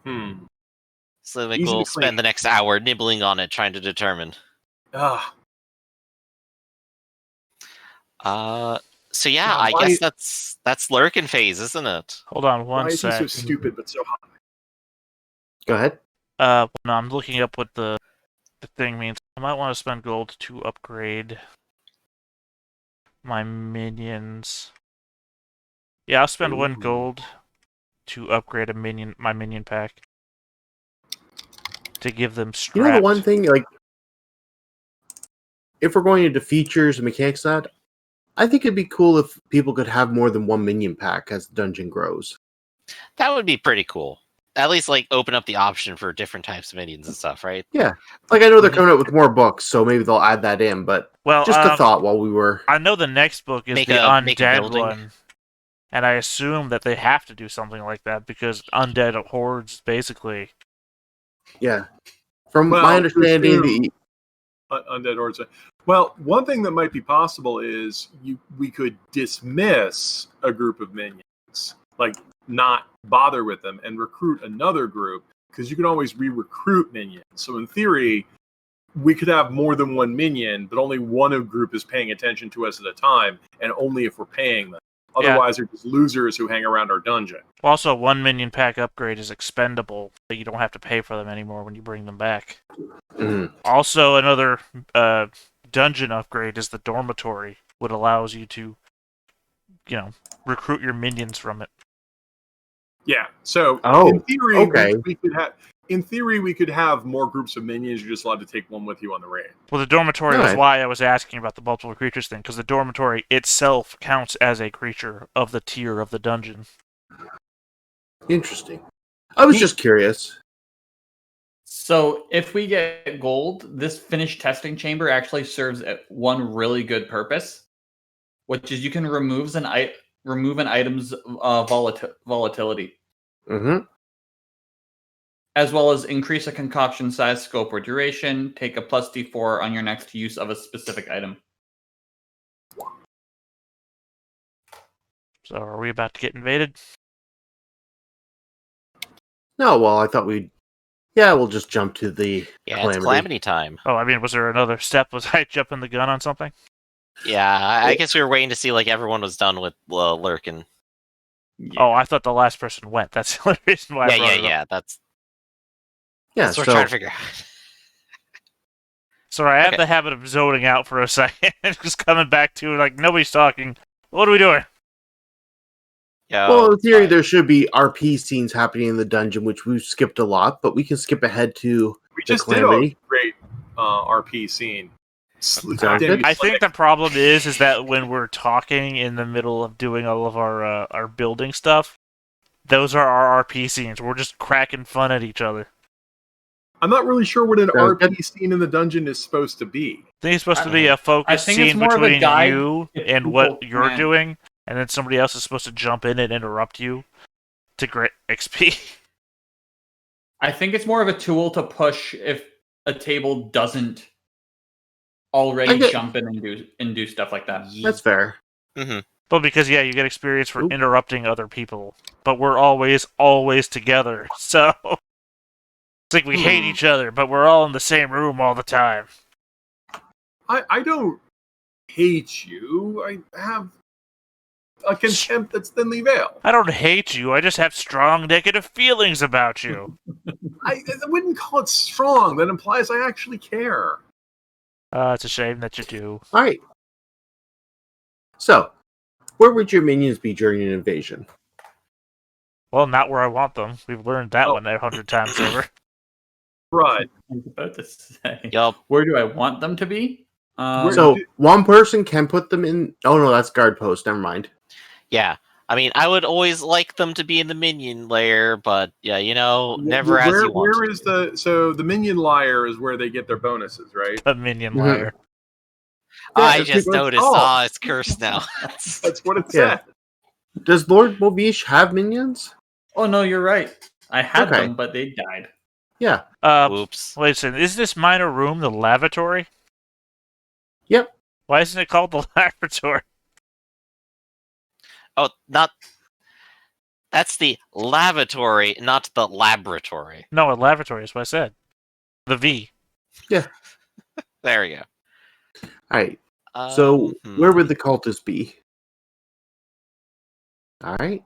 So like, Easy to we'll clean. spend the next hour nibbling on it, trying to determine. Ah, So yeah, God, I why- guess that's lurking phase, isn't it? Hold on why one is he sec. so stupid but so hot? Go ahead. No, I'm looking up what the thing means. I might want to spend gold to upgrade my minions. Yeah, I'll spend one Ooh. gold to upgrade my minion pack to give them strapped. You know the one thing, like, if we're going into features and mechanics, and that I think it'd be cool if people could have more than one minion pack as the dungeon grows. That would be pretty cool. At least like open up the option for different types of minions and stuff, right? Yeah. Like I know they're coming out with more books, so maybe they'll add that in, but Well, just a thought while we were... I know the next book is Make the a undead building. one, and I assume that they have to do something like that because undead hordes, basically. Yeah. From Well, my understanding, the... Undead hordes. Well, one thing that might be possible is we could dismiss a group of minions, like not bother with them, and recruit another group, because you can always re-recruit minions. So in theory, we could have more than one minion, but only one of group is paying attention to us at a time, and only if we're paying them. Otherwise, they're just losers who hang around our dungeon. Also, one minion pack upgrade is expendable, so you don't have to pay for them anymore when you bring them back. Mhm. Also, another dungeon upgrade is the dormitory, which allows you to, recruit your minions from it. Yeah. So Oh, in theory, okay. we could have. In theory, we could have more groups of minions. You're just allowed to take one with you on the raid. Well, the dormitory was Alright. why I was asking about the multiple creatures thing, because the dormitory itself counts as a creature of the tier of the dungeon. Interesting. I was just curious. So if we get gold, this finished testing chamber actually serves one really good purpose, which is you can remove an item's volatility, Mm-hmm. as well as increase a concoction size, scope, or duration. Take a plus D4 on your next use of a specific item. So, are we about to get invaded? No, well, I thought we'd... Yeah, we'll just jump to the Yeah, it's calamity time. Oh, I mean, was there another step? Was I jumping the gun on something? Yeah, I guess we were waiting to see like everyone was done with lurking. Yeah. Oh, I thought the last person went. That's the only reason why I brought it up. Yeah. That's Yeah, what we're so... trying to figure out. Sorry, I have Okay. the habit of zoning out for a second and just coming back to, like, nobody's talking. What are we doing? Yeah. Well, in theory, there should be RP scenes happening in the dungeon, which we've skipped a lot, but we can skip ahead to We the just did a calamity. great RP scene. Sounds Damn good. you, I think Slick. the problem is that when we're talking in the middle of doing all of our building stuff, those are our RP scenes. We're just cracking fun at each other. I'm not really sure what an Sounds RP scene in the dungeon is supposed to be. I think it's supposed to be a focus think it's scene more of a between guide you if and what people you're can't- doing, and then somebody else is supposed to jump in and interrupt you to get XP. I think it's more of a tool to push if a table doesn't already I get- jump in and do stuff like that. That's fair. But because, yeah, you get experience for Oop. interrupting other people. But we're always together. So it's like we hate each other, but we're all in the same room all the time. I don't hate you. I have a contempt that's thinly veiled. I don't hate you. I just have strong negative feelings about you. I wouldn't call it strong. That implies I actually care. It's a shame that you do. All right. So, where would your minions be during an invasion? Well, not where I want them. We've learned that Oh. one 100 times over. Right. I was about to say, Yup. where do I want them to be? So, one person can put them in... Oh, no, that's guard post. Never mind. Yeah. I mean, I would always like them to be in the minion layer, but yeah, never as you want. Where to is be. the minion layer is where they get their bonuses, right? A minion Mhm. liar. I that's just what it's noticed. called. Oh, it's cursed now. That's what it Yeah. said. Does Lord Mobish have minions? Oh no, you're right. I had Okay. them, but they died. Yeah. Oops. Wait a second. Is this minor room the lavatory? Yep. Why isn't it called the lavatory? Oh, not. That's the lavatory, not the laboratory. No, a lavatory is what I said. The V. There we go. All right. So, where would the cultists be? All right.